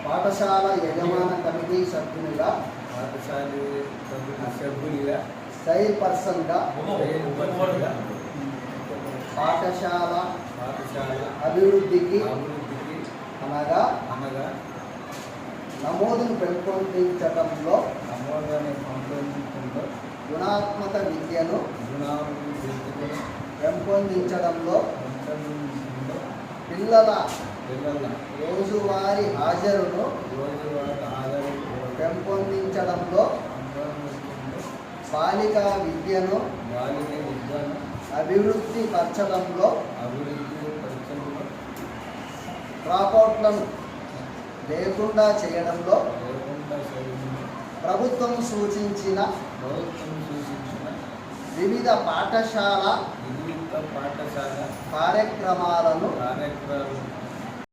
పాఠశాల యజమాన కమిటీ సభ్యునిగా చైర్పర్సన్గా పాఠశాల అభివృద్ధికి అనగా నమోదును పెంపొందించడంలో గుణాత్మక విద్యను పెంపొందించడంలో పిల్లల రోజువారీ హాజరును పెంపొందించడంలో బాలికా విద్యను అభివృద్ధి పరచడంలో డ్రాపౌట్లను లేకుండా చేయడంలో ప్రభుత్వం సూచించిన వివిధ పాఠశాల కార్యక్రమాలను